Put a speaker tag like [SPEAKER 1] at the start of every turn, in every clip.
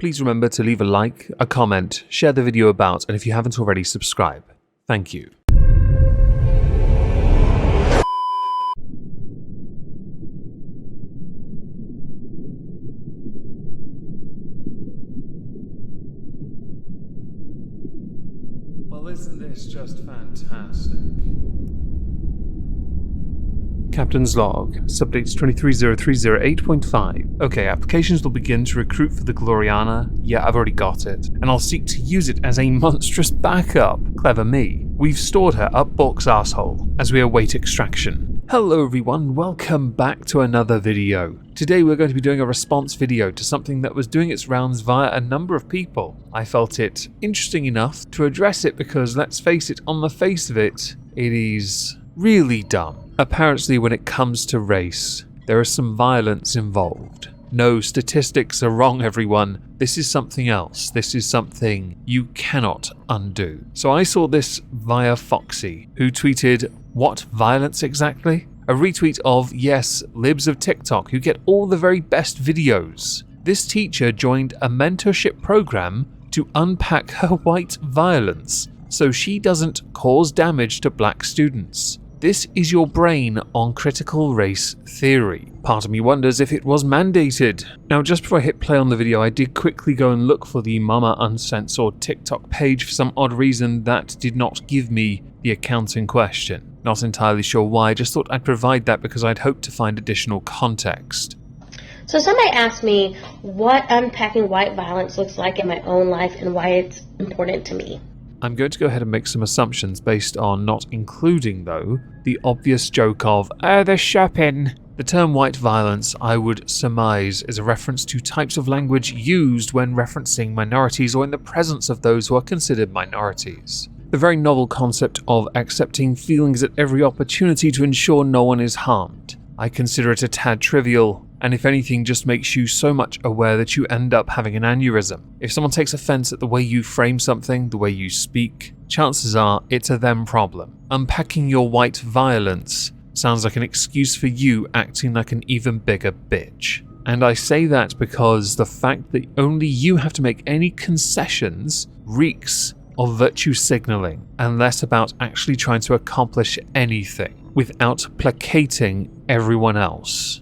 [SPEAKER 1] please remember to leave a like, a comment, share the video about, and if you haven't already, subscribe. Thank you. Well, isn't this just fantastic? Captain's Log, Subdates 230308.5. Okay, applications will begin to recruit for the Gloriana. Yeah, I've already got it. And I'll seek to use it as a monstrous backup. Clever me. We've stored her up Bork's arsehole as we await extraction. Hello everyone, welcome back to another video. Today we're going to be doing a response video to something that was doing its rounds via a number of people. I felt it interesting enough to address it because, let's face it, on the face of it, it is really dumb. Apparently, when it comes to race, there is some violence involved. No, statistics are wrong, everyone. This is something else. This is something you cannot undo. So I saw this via Foxy, who tweeted, "What violence exactly?" A retweet of, yes, libs of TikTok who get all the very best videos. This teacher joined a mentorship program to unpack her white violence so she doesn't cause damage to black students. This is your brain on critical race theory. Part of me wonders if it was mandated. Now, just before I hit play on the video, I did quickly go and look for the Mama Uncensored TikTok page. For some odd reason, that did not give me the account in question. Not entirely sure why, just thought I'd provide that because I'd hoped to find additional context.
[SPEAKER 2] So somebody asked me what unpacking white violence looks like in my own life and why it's important to me.
[SPEAKER 1] I'm going to go ahead and make some assumptions based on not including, though, the obvious joke of, the shopping. The term white violence, I would surmise, is a reference to types of language used when referencing minorities or in the presence of those who are considered minorities. The very novel concept of accepting feelings at every opportunity to ensure no one is harmed. I consider it a tad trivial, and if anything just makes you so much aware that you end up having an aneurysm. If someone takes offense at the way you frame something, the way you speak, chances are it's a them problem. Unpacking your white violence sounds like an excuse for you acting like an even bigger bitch. And I say that because the fact that only you have to make any concessions reeks of virtue signaling, and less about actually trying to accomplish anything without placating everyone else.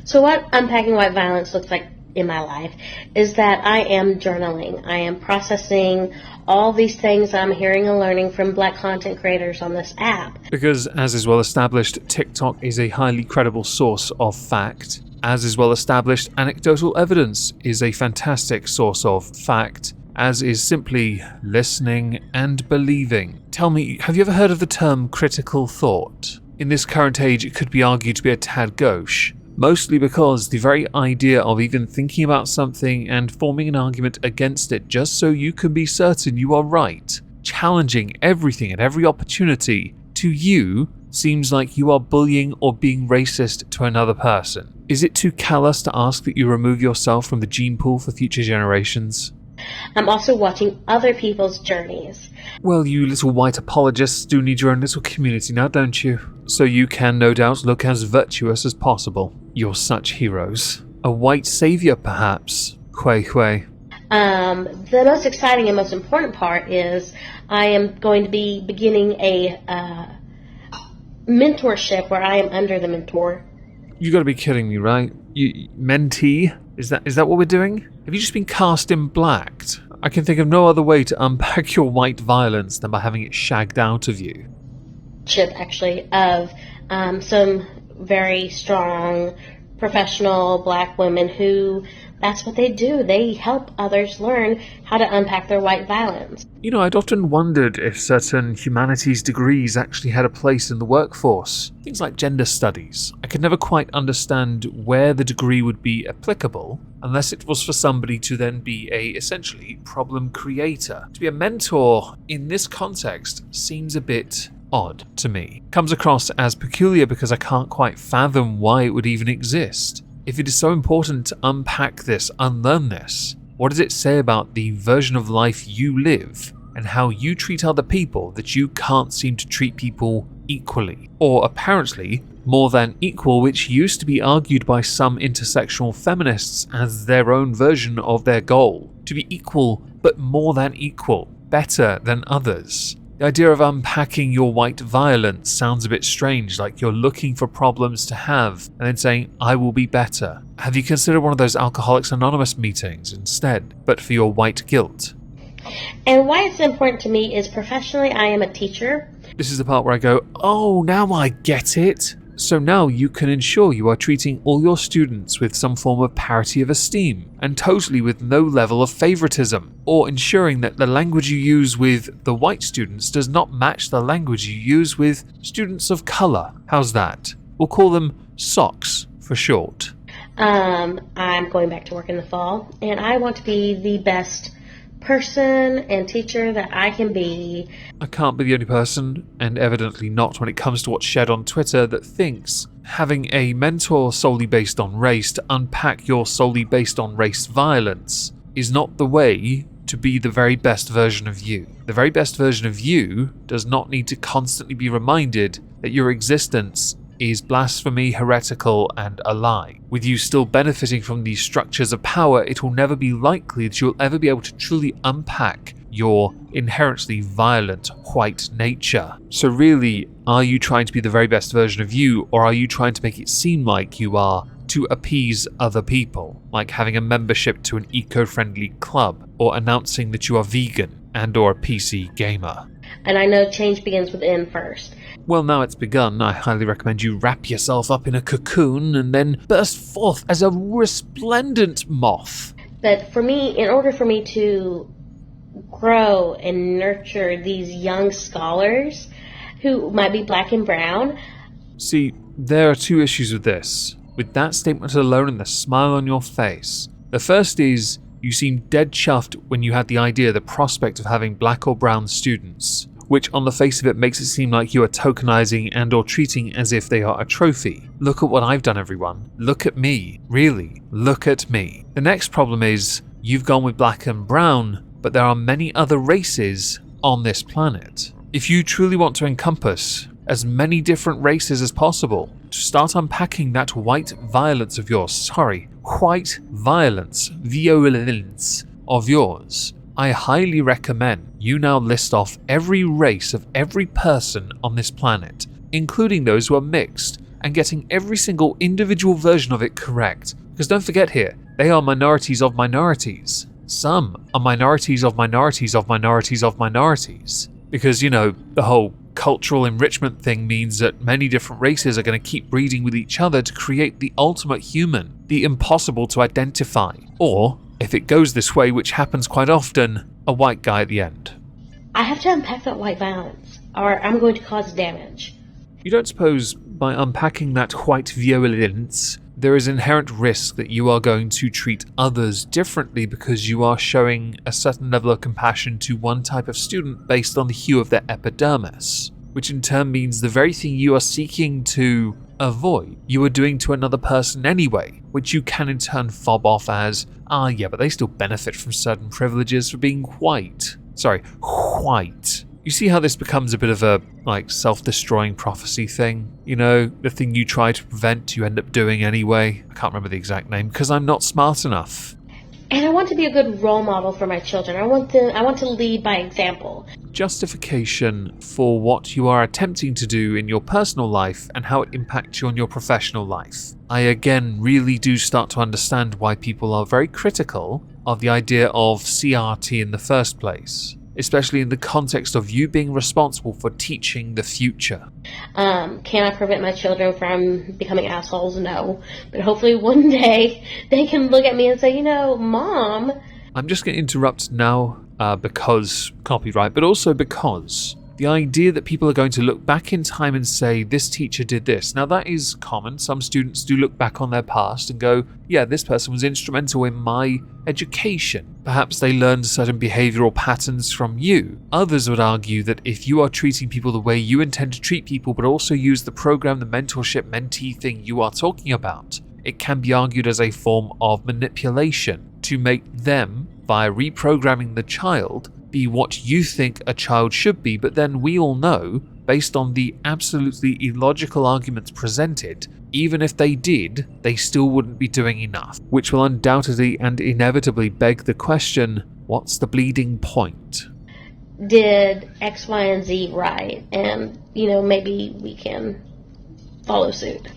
[SPEAKER 2] So what unpacking white violence looks like in my life is that I am journaling. I am processing all these things I'm hearing and learning from black content creators on this app.
[SPEAKER 1] Because, as is well established, TikTok is a highly credible source of fact. As is well established, anecdotal evidence is a fantastic source of fact. As is simply listening and believing. Tell me, have you ever heard of the term critical thought? In this current age, it could be argued to be a tad gauche. Mostly because the very idea of even thinking about something and forming an argument against it just so you can be certain you are right, challenging everything at every opportunity, to you seems like you are bullying or being racist to another person. Is it too callous to ask that you remove yourself from the gene pool for future generations?
[SPEAKER 2] I'm also watching other people's journeys.
[SPEAKER 1] Well, you little white apologists do need your own little community now, don't you? So you can no doubt look as virtuous as possible. You're such heroes. A white savior, perhaps? Hui hui.
[SPEAKER 2] The most exciting and most important part is I am going to be beginning a mentorship where I am under the mentor.
[SPEAKER 1] You gotta be kidding me, right? You mentee? Is that what we're doing? Have you just been cast in blacked? I can think of no other way to unpack your white violence than by having it shagged out of you.
[SPEAKER 2] Actually, of some very strong professional black women who, that's what they do. They help others learn how to unpack their white violence.
[SPEAKER 1] You know, I'd often wondered if certain humanities degrees actually had a place in the workforce. Things like gender studies. I could never quite understand where the degree would be applicable unless it was for somebody to then be a, essentially, problem creator. To be a mentor in this context seems a bit odd to me. Comes across as peculiar because I can't quite fathom why it would even exist. If it is so important to unpack this, unlearn this, what does it say about the version of life you live and how you treat other people that you can't seem to treat people equally, or apparently more than equal, which used to be argued by some intersectional feminists as their own version of their goal, to be equal but more than equal, better than others. The idea of unpacking your white violence sounds a bit strange, like you're looking for problems to have and then saying, I will be better. Have you considered one of those Alcoholics Anonymous meetings instead, but for your white guilt?
[SPEAKER 2] And why it's important to me is professionally I am a teacher.
[SPEAKER 1] This is the part where I go, oh, now I get it. So now you can ensure you are treating all your students with some form of parity of esteem, and totally with no level of favoritism, or ensuring that the language you use with the white students does not match the language you use with students of colour. How's that? We'll call them SOCs for short.
[SPEAKER 2] I'm going back to work in the fall, and I want to be the best person and teacher that I can be.
[SPEAKER 1] I can't be the only person, and evidently not when it comes to what's shared on Twitter, that thinks having a mentor solely based on race to unpack your solely based on race violence is not the way to be the very best version of you. The very best version of you does not need to constantly be reminded that your existence is blasphemy, heretical, and a lie. With you still benefiting from these structures of power, it will never be likely that you'll ever be able to truly unpack your inherently violent white nature. So really, are you trying to be the very best version of you, or are you trying to make it seem like you are to appease other people, like having a membership to an eco-friendly club, or announcing that you are vegan and or a PC gamer?
[SPEAKER 2] And I know change begins within first.
[SPEAKER 1] Well, now it's begun, I highly recommend you wrap yourself up in a cocoon and then burst forth as a resplendent moth.
[SPEAKER 2] But for me, in order for me to grow and nurture these young scholars who might be black and brown...
[SPEAKER 1] See, there are two issues with this. With that statement alone and the smile on your face. The first is, you seemed dead chuffed when you had the idea, the prospect of having black or brown students, which on the face of it makes it seem like you are tokenizing and or treating as if they are a trophy. Look at what I've done, everyone. Look at me. Really, look at me. The next problem is, you've gone with black and brown, but there are many other races on this planet. If you truly want to encompass as many different races as possible, to start unpacking that white violence of yours, white violence of yours, I highly recommend you now list off every race of every person on this planet, including those who are mixed, and getting every single individual version of it correct. Because don't forget here, they are minorities of minorities. Some are minorities of minorities of minorities of minorities. Because, you know, the whole cultural enrichment thing means that many different races are going to keep breeding with each other to create the ultimate human, the impossible to identify. Or, if it goes this way, which happens quite often, a white guy at the end.
[SPEAKER 2] I have to unpack that white violence, or I'm going to cause damage.
[SPEAKER 1] You don't suppose, by unpacking that white violence, there is inherent risk that you are going to treat others differently because you are showing a certain level of compassion to one type of student based on the hue of their epidermis, which in turn means the very thing you are seeking to avoid, you are doing to another person anyway, which you can in turn fob off as, yeah, but they still benefit from certain privileges for being white. White. You see how this becomes a bit of a, self-destroying prophecy thing? You know, the thing you try to prevent, you end up doing anyway. I can't remember the exact name, because I'm not smart enough.
[SPEAKER 2] And I want to be a good role model for my children. I want to lead by example.
[SPEAKER 1] Justification for what you are attempting to do in your personal life and how it impacts you on your professional life. I again really do start to understand why people are very critical of the idea of CRT in the first place, especially in the context of you being responsible for teaching the future.
[SPEAKER 2] Can I prevent my children from becoming assholes? No. But hopefully one day they can look at me and say, Mom...
[SPEAKER 1] I'm just going to interrupt now because copyright, but also because the idea that people are going to look back in time and say, this teacher did this. Now that is common. Some students do look back on their past and go, yeah, this person was instrumental in my education. Perhaps they learned certain behavioral patterns from you. Others would argue that if you are treating people the way you intend to treat people, but also use the program, the mentorship, mentee thing you are talking about, it can be argued as a form of manipulation to make them, via reprogramming the child, be what you think a child should be. But then we all know based on the absolutely illogical arguments presented, even if they did, they still wouldn't be doing enough, which will undoubtedly and inevitably beg the question, what's the bleeding point?
[SPEAKER 2] Did X, Y, and Z right? And, maybe we can follow suit.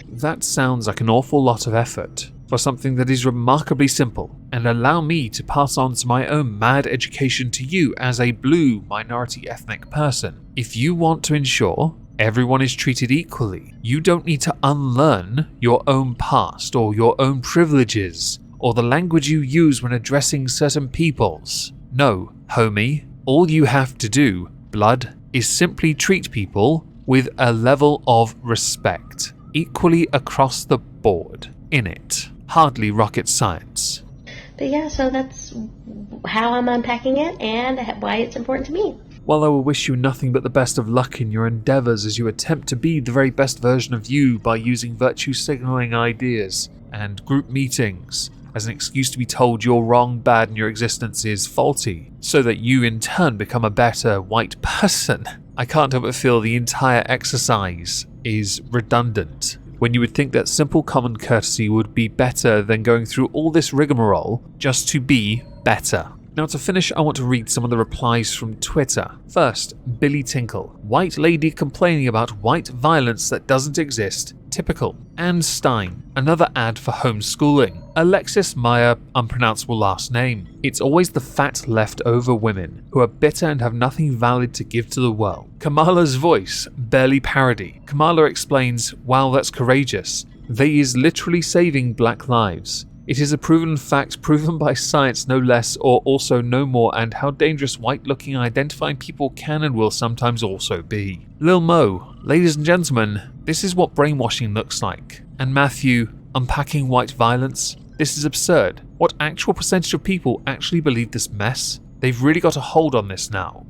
[SPEAKER 1] That sounds like an awful lot of effort for something that is remarkably simple, and allow me to pass on to my own mad education to you as a blue minority ethnic person. If you want to ensure everyone is treated equally, you don't need to unlearn your own past or your own privileges or the language you use when addressing certain peoples. No, homie, all you have to do, blood, is simply treat people with a level of respect, equally across the board, in it. Hardly rocket science.
[SPEAKER 2] But yeah, so that's how I'm unpacking it and why it's important to me.
[SPEAKER 1] Well, I will wish you nothing but the best of luck in your endeavours as you attempt to be the very best version of you by using virtue signalling ideas and group meetings as an excuse to be told you're wrong, bad, and your existence is faulty, so that you in turn become a better white person. I can't help but feel the entire exercise is redundant, when you would think that simple common courtesy would be better than going through all this rigmarole just to be better. Now to finish, I want to read some of the replies from Twitter. First, Billy Tinkle. White lady complaining about white violence that doesn't exist. Typical. Anne Stein. Another ad for homeschooling. Alexis Meyer, unpronounceable last name. It's always the fat leftover women who are bitter and have nothing valid to give to the world. Kamala's voice. Barely parody. Kamala explains, wow, that's courageous. They is literally saving black lives. It is a proven fact, proven by science no less or also no more, and how dangerous white-looking identifying people can and will sometimes also be. Lil Mo, ladies and gentlemen, this is what brainwashing looks like. And Matthew, unpacking white violence? This is absurd. What actual percentage of people actually believe this mess? They've really got a hold on this now.